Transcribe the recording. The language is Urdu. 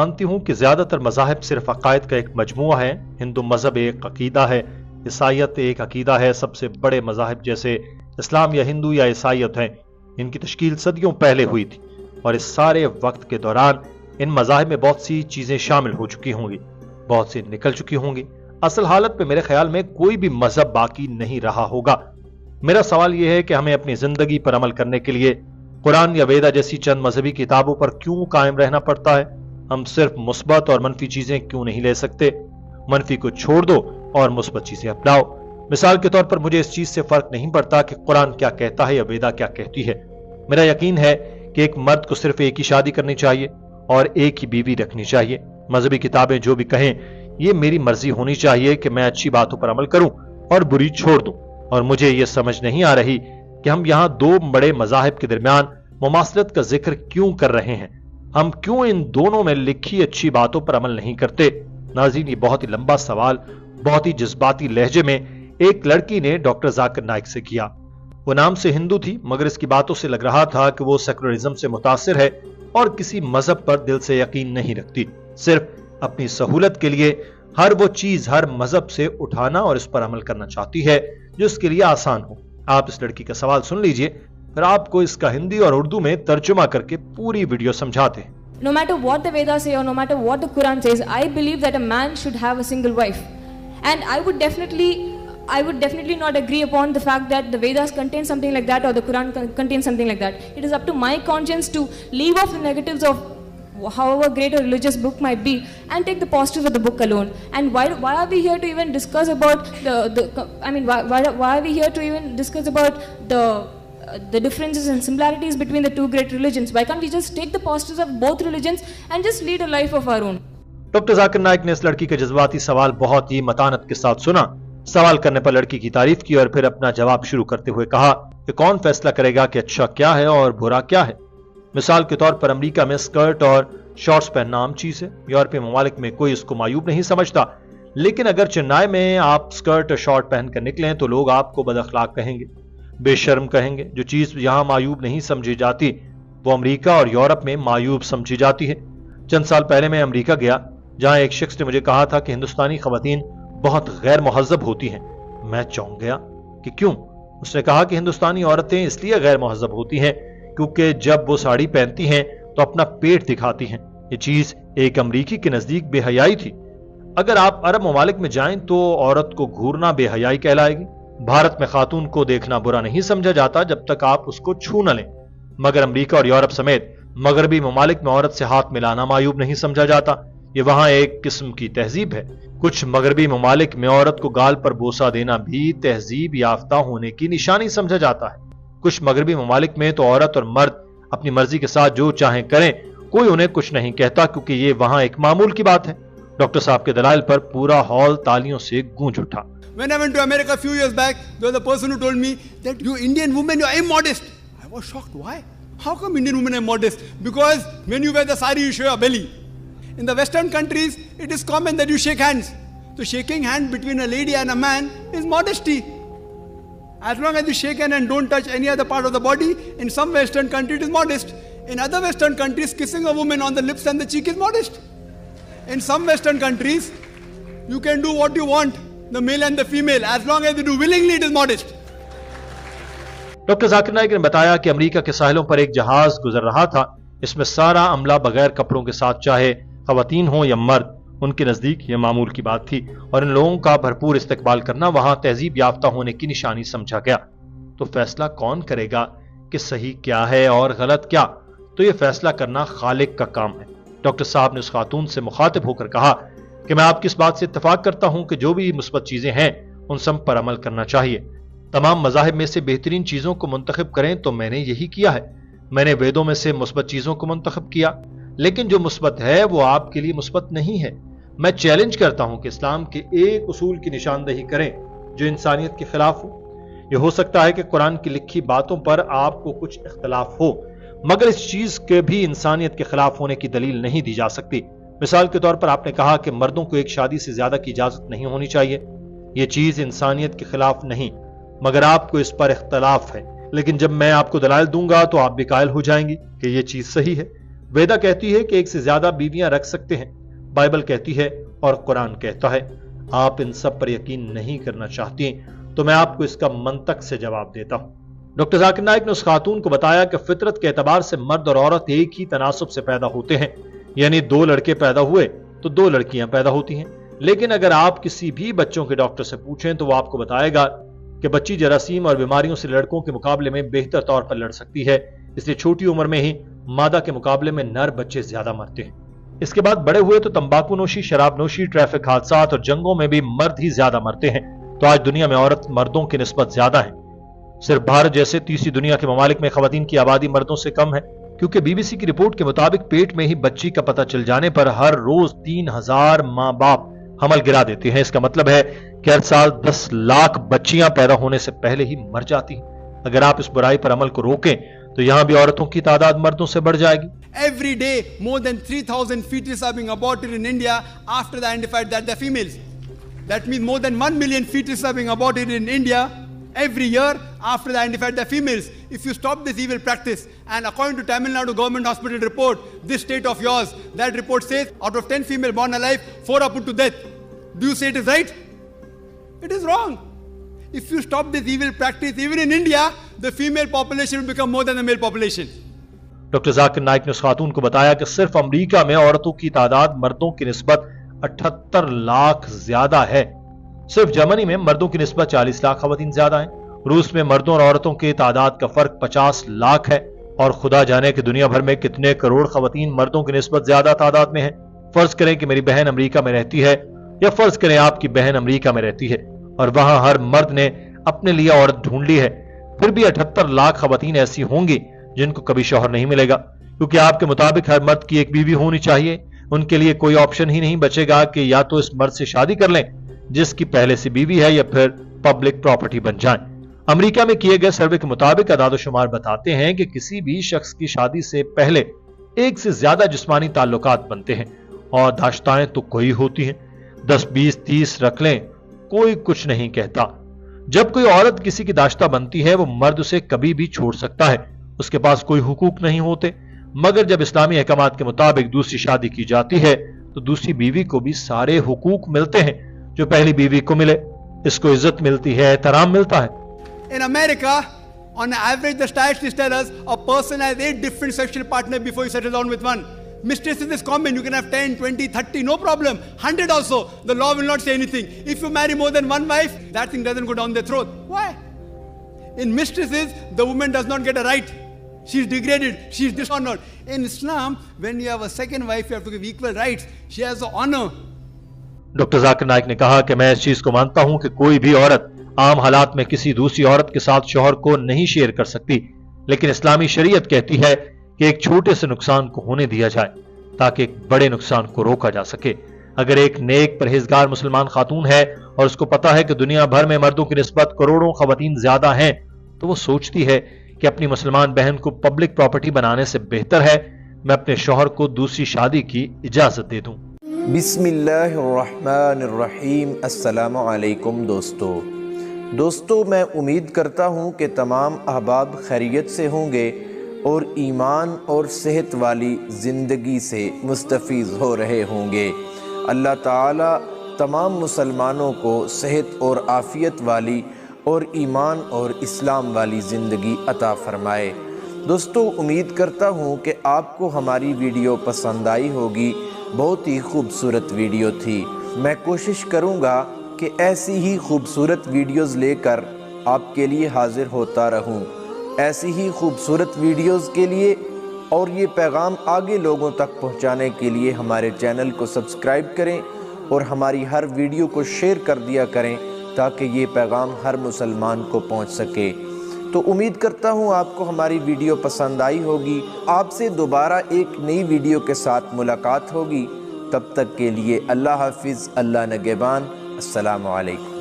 مانتی ہوں کہ زیادہ تر مذاہب صرف عقائد کا ایک مجموعہ ہے. ہندو مذہب ایک عقیدہ ہے، عیسائیت ایک عقیدہ ہے. سب سے بڑے مذاہب جیسے اسلام یا ہندو یا عیسائیت ہیں، ان کی تشکیل صدیوں پہلے ہوئی تھی، اور اس سارے وقت کے دوران ان مذاہب میں بہت سی چیزیں شامل ہو چکی ہوں گی، بہت سی نکل چکی ہوں گی. اصل حالت میں میرے خیال میں کوئی بھی مذہب باقی نہیں رہا ہوگا. میرا سوال یہ ہے کہ ہمیں اپنی زندگی پر عمل کرنے کے لیے قرآن یا ویدا جیسی چند مذہبی کتابوں پر کیوں قائم رہنا پڑتا ہے؟ ہم صرف مثبت اور منفی چیزیں کیوں نہیں لے سکتے؟ منفی کو چھوڑ دو اور مثبت چیزیں اپناؤ. مثال کے طور پر مجھے اس چیز سے فرق نہیں پڑتا کہ قرآن کیا کہتا ہے یا ویدا کیا کہتی ہے. میرا یقین ہے کہ ایک مرد کو صرف ایک ہی شادی کرنی چاہیے اور ایک ہی بیوی رکھنی چاہیے. مذہبی کتابیں جو بھی کہیں یہ میری مرضی ہونی چاہیے کہ میں اچھی باتوں پر عمل کروں اور بری چھوڑ دوں. اور مجھے یہ سمجھ نہیں آ رہی کہ ہم یہاں دو بڑے مذاہب کے درمیان مماثلت کا ذکر کیوں کر رہے ہیں. ہم کیوں ان دونوں میں لکھی اچھی باتوں پر عمل نہیں کرتے؟ ناظرین، یہ بہت ہی لمبا سوال بہت ہی جذباتی لہجے میں ایک لڑکی نے ڈاکٹر ذاکر نائک سے کیا. وہ نام سے ہندو تھی، مگر اس کی باتوں سے لگ رہا تھا کہ وہ سیکولرزم سے متاثر ہے اور کسی مذہب پر دل سے یقین نہیں رکھتی. صرف اپنی سہولت کے لیے ہر وہ چیز ہر مذہب سے اٹھانا اور اس پر عمل کرنا چاہتی ہے جو اس کے لیے آسان ہو. آپ اس لڑکی کا سوال سن لیجئے، پھر آپ کو اس کا ہندی اور اردو میں ترجمہ کر کے پوری ویڈیو سمجھاتے ہیں. No matter what the Vedas say or no matter what the Quran says, I believe that a man should have a single wife. And I would definitely not agree upon the fact that the Vedas contain something like that or the Quran contains something like that. It is up to my conscience to leave off the negatives of however great a religious book might be and take the positives of the book alone. And why are we here to even discuss about why are we here to even discuss about the differences and similarities between the two great religions? Why can't we just take the positives of both religions and just lead a life of our own? Doctor Zakir Naik نے اس لڑکی کا جذباتی سوال بہت ہی متانت کے ساتھ سنا. سوال کرنے پر لڑکی کی تعریف کی اور پھر اپنا جواب شروع کرتے ہوئے کہا کہ کون فیصلہ کرے گا کہ اچھا کیا ہے اور برا کیا ہے. مثال کے طور پر امریکہ میں اسکرٹ اور شارٹس پہننا عام چیز ہے. یورپی ممالک میں کوئی اس کو معیوب نہیں سمجھتا، لیکن اگر چنئی میں آپ اسکرٹ اور شارٹ پہن کر نکلیں تو لوگ آپ کو بد اخلاق کہیں گے، بے شرم کہیں گے. جو چیز یہاں معیوب نہیں سمجھی جاتی وہ امریکہ اور یورپ میں معیوب سمجھی جاتی ہے. چند سال پہلے میں امریکہ گیا جہاں ایک شخص نے مجھے کہا تھا کہ ہندوستانی خواتین بہت غیر مہذب ہوتی ہیں. میں چونک گیا کہ کیوں؟ اس نے کہا کہ ہندوستانی عورتیں اس لیے غیر مہذب ہوتی ہیں کیونکہ جب وہ ساڑی پہنتی ہیں تو اپنا پیٹ دکھاتی ہیں. یہ چیز ایک امریکی کے نزدیک بے حیائی تھی. اگر آپ عرب ممالک میں جائیں تو عورت کو گھورنا بے حیائی کہلائے گی. بھارت میں خاتون کو دیکھنا برا نہیں سمجھا جاتا جب تک آپ اس کو چھو نہ لیں، مگر امریکہ اور یورپ سمیت مغربی ممالک میں عورت سے ہاتھ ملانا معیوب نہیں سمجھا جاتا. یہ وہاں ایک قسم کی تہذیب ہے. کچھ مغربی ممالک میں عورت کو گال پر بوسہ دینا بھی تہذیب یافتہ ہونے کی نشانی سمجھا جاتا ہے. کچھ مغربی ممالک میں تو عورت اور مرد اپنی مرضی کے ساتھ جو چاہیں کریں، کوئی انہیں کچھ نہیں کہتا کیونکہ یہ وہاں ایک معمول کی بات ہے. ڈاکٹر صاحب کے دلائل پر پورا ہال تالیوں سے گونج اٹھا. When I went to America a few years back, there was a person who told me that you Indian women, you are immodest. I was shocked. Why? How come Indian women are modest? Because when you wear the sari, you show your belly. In the Western countries, it is common that you shake hands. So shaking hand between a lady and a man is modesty. As long as you shake hand and don't touch any other part of the body, in some Western countries it is modest. In other Western countries, kissing a woman on the lips and the cheek is modest. In some Western countries, you can do what you want, the male and the female, as long as you do willingly, it is modest. Doctor Zakir Naik نے بتایا کہ امریکہ کے ساحلوں پر ایک جہاز گزر رہا تھا. اس میں سارا عملہ بغیر کپڑوں کے ساتھ، چاہے خواتین ہوں یا مرد. ان کے نزدیک یہ معمول کی بات تھی اور ان لوگوں کا بھرپور استقبال کرنا وہاں تہذیب یافتہ ہونے کی نشانی سمجھا گیا. تو فیصلہ کون کرے گا کہ صحیح کیا ہے اور غلط کیا؟ تو یہ فیصلہ کرنا خالق کا کام ہے. ڈاکٹر صاحب نے اس خاتون سے مخاطب ہو کر کہا کہ میں آپ کی اس بات سے اتفاق کرتا ہوں کہ جو بھی مثبت چیزیں ہیں ان سب پر عمل کرنا چاہیے. تمام مذاہب میں سے بہترین چیزوں کو منتخب کریں تو میں نے یہی کیا ہے. میں نے ویدوں میں سے مثبت چیزوں کو منتخب کیا، لیکن جو مثبت ہے وہ آپ کے لیے مثبت نہیں ہے. میں چیلنج کرتا ہوں کہ اسلام کے ایک اصول کی نشاندہی کریں جو انسانیت کے خلاف ہو. یہ ہو سکتا ہے کہ قرآن کی لکھی باتوں پر آپ کو کچھ اختلاف ہو، مگر اس چیز کے بھی انسانیت کے خلاف ہونے کی دلیل نہیں دی جا سکتی. مثال کے طور پر آپ نے کہا کہ مردوں کو ایک شادی سے زیادہ کی اجازت نہیں ہونی چاہیے. یہ چیز انسانیت کے خلاف نہیں، مگر آپ کو اس پر اختلاف ہے. لیکن جب میں آپ کو دلائل دوں گا تو آپ بھی قائل ہو جائیں گی کہ یہ چیز صحیح ہے. ویدا کہتی ہے کہ ایک سے زیادہ بیویاں رکھ سکتے ہیں، بائبل کہتی ہے اور قرآن کہتا ہے۔ آپ ان سب پر یقین نہیں کرنا چاہتی تو میں آپ کو اس کا منطق سے جواب دیتا ہوں۔ ڈاکٹر ذاکر نائک نے اس خاتون کو بتایا کہ فطرت کے اعتبار سے مرد اور عورت ایک ہی تناسب سے پیدا ہوتے ہیں، یعنی 2 لڑکے پیدا ہوئے تو 2 لڑکیاں پیدا ہوتی ہیں۔ لیکن اگر آپ کسی بھی بچوں کے ڈاکٹر سے پوچھیں تو وہ آپ کو بتائے گا کہ بچی جراثیم اور بیماریوں سے لڑکوں کے مقابلے میں بہتر طور پر لڑ سکتی ہے، اس لیے چھوٹی عمر میں ہی مادہ کے مقابلے میں نر بچے زیادہ مرتے ہیں۔ اس کے بعد بڑے ہوئے تو تمباکو نوشی، شراب نوشی، ٹریفک حادثات اور جنگوں میں بھی مرد ہی زیادہ مرتے ہیں۔ تو آج دنیا میں عورت مردوں کی نسبت زیادہ ہے۔ صرف بھارت جیسے تیسری دنیا کے ممالک میں خواتین کی آبادی مردوں سے کم ہے، کیونکہ بی بی سی کی رپورٹ کے مطابق پیٹ میں ہی بچی کا پتہ چل جانے پر ہر روز 3000 ماں باپ حمل گرا دیتے ہیں۔ اس کا مطلب ہے کہ ہر سال 10 لاکھ بچیاں پیدا ہونے سے پہلے ہی مر جاتی ہیں۔ اگر آپ اس برائی پر عمل کو روکیں تو یہاں بھی عورتوں کی تعداد مردوں سے بڑھ جائے گی۔ Every day, more than 3,000 fetuses are being aborted in India after they identified that they're females. That means more than 1 million fetuses are being aborted in India every year after they identified they're females. If you stop this evil practice, and according to Tamil Nadu government hospital report, this state of yours, that report says out of 10 female born alive, 4 are put to death. Do you say it is right? It is wrong. If you stop this evil practice, even in India, the female population will become more than the male population. Doctor Zakir Naik نے اس خاتون کو بتایا کہ صرف امریکہ میں عورتوں کی تعداد مردوں کی نسبت 78 لاکھ زیادہ ہے۔ صرف جرمنی میں مردوں کی نسبت 40 لاکھ خواتین زیادہ ہیں۔ روس میں مردوں اور عورتوں کی تعداد کا فرق 50 لاکھ ہے، اور خدا جانے کہ دنیا بھر میں کتنے کروڑ خواتین مردوں کی نسبت زیادہ تعداد میں ہیں۔ فرض کریں کہ میری بہن امریکہ میں رہتی ہے، یا فرض کریں آپ کی بہن امریکہ میں رہتی ہے، اور وہاں ہر مرد نے اپنے لیے عورت ڈھونڈ لی ہے، پھر بھی 78 لاکھ خواتین ایسی ہوں گی جن کو کبھی شوہر نہیں ملے گا، کیونکہ آپ کے مطابق ہر مرد کی ایک بیوی ہونی چاہیے۔ ان کے لیے کوئی آپشن ہی نہیں بچے گا کہ یا تو اس مرد سے شادی کر لیں جس کی پہلے سے بیوی ہے، یا پھر پبلک پراپرٹی بن جائیں۔ امریکہ میں کیے گئے سروے کے مطابق اعداد و شمار بتاتے ہیں کہ کسی بھی شخص کی شادی سے پہلے 1 سے زیادہ جسمانی تعلقات بنتے ہیں، اور داشتائیں تو کوئی ہوتی ہیں، 10 20 30 رکھ لیں، کوئی کچھ نہیں کہتا۔ جب کوئی عورت کسی کی داشتہ بنتی ہے وہ مرد اسے کبھی بھی چھوڑ سکتا ہے، اس کے پاس کوئی حقوق نہیں ہوتے، مگر جب اسلامی احکامات کے مطابق دوسری شادی کی جاتی ہے تو دوسری بیوی کو بھی سارے حقوق ملتے ہیں جو پہلی بیوی کو ملے۔ اس کو عزت ملتی ہے، احترام ملتا ہے۔ In America, on average, the statistics tell us a person has 8 different sexual partners before he settles down with one. Mistresses is common. You can have 10, 20, 30, no problem. 100 also. The law will not say anything. If you marry more than one wife, that thing doesn't go down their throat. Why? In mistresses, the woman does not get a right. She's degraded. She's dishonored. In Islam, when you have a second wife, you have to give equal rights. She has the honor. Doctor Zakir Naik نے کہا کہ میں اس چیز کو مانتا ہوں کہ کوئی بھی عورت عام حالات میں کسی دوسری عورت کے ساتھ شوہر کو نہیں شیئر کر سکتی، لیکن اسلامی شریعت کہتی ہے کہ ایک چھوٹے سے نقصان کو ہونے دیا جائے تاکہ ایک بڑے نقصان کو روکا جا سکے۔ اگر ایک نیک پرہیزگار مسلمان خاتون ہے اور اس کو پتا ہے کہ دنیا بھر میں مردوں کی نسبت کروڑوں خواتین زیادہ ہیں، تو وہ سوچتی ہے کہ اپنی مسلمان بہن کو پبلک پراپرٹی بنانے سے بہتر ہے میں اپنے شوہر کو دوسری شادی کی اجازت دے دوں۔ بسم اللہ الرحمن الرحیم۔ السلام علیکم دوستو، میں امید کرتا ہوں کہ تمام احباب خیریت سے ہوں گے اور ایمان اور صحت والی زندگی سے مستفیض ہو رہے ہوں گے۔ اللہ تعالی تمام مسلمانوں کو صحت اور عافیت والی اور ایمان اور اسلام والی زندگی عطا فرمائے۔ دوستو، امید کرتا ہوں کہ آپ کو ہماری ویڈیو پسند آئی ہوگی۔ بہت ہی خوبصورت ویڈیو تھی۔ میں کوشش کروں گا کہ ایسی ہی خوبصورت ویڈیوز لے کر آپ کے لیے حاضر ہوتا رہوں۔ ایسی ہی خوبصورت ویڈیوز کے لیے اور یہ پیغام آگے لوگوں تک پہنچانے کے لیے ہمارے چینل کو سبسکرائب کریں اور ہماری ہر ویڈیو کو شیئر کر دیا کریں تاکہ یہ پیغام ہر مسلمان کو پہنچ سکے۔ تو امید کرتا ہوں آپ کو ہماری ویڈیو پسند آئی ہوگی۔ آپ سے دوبارہ ایک نئی ویڈیو کے ساتھ ملاقات ہوگی۔ تب تک کے لیے اللہ حافظ، اللہ نگہبان، السلام علیکم۔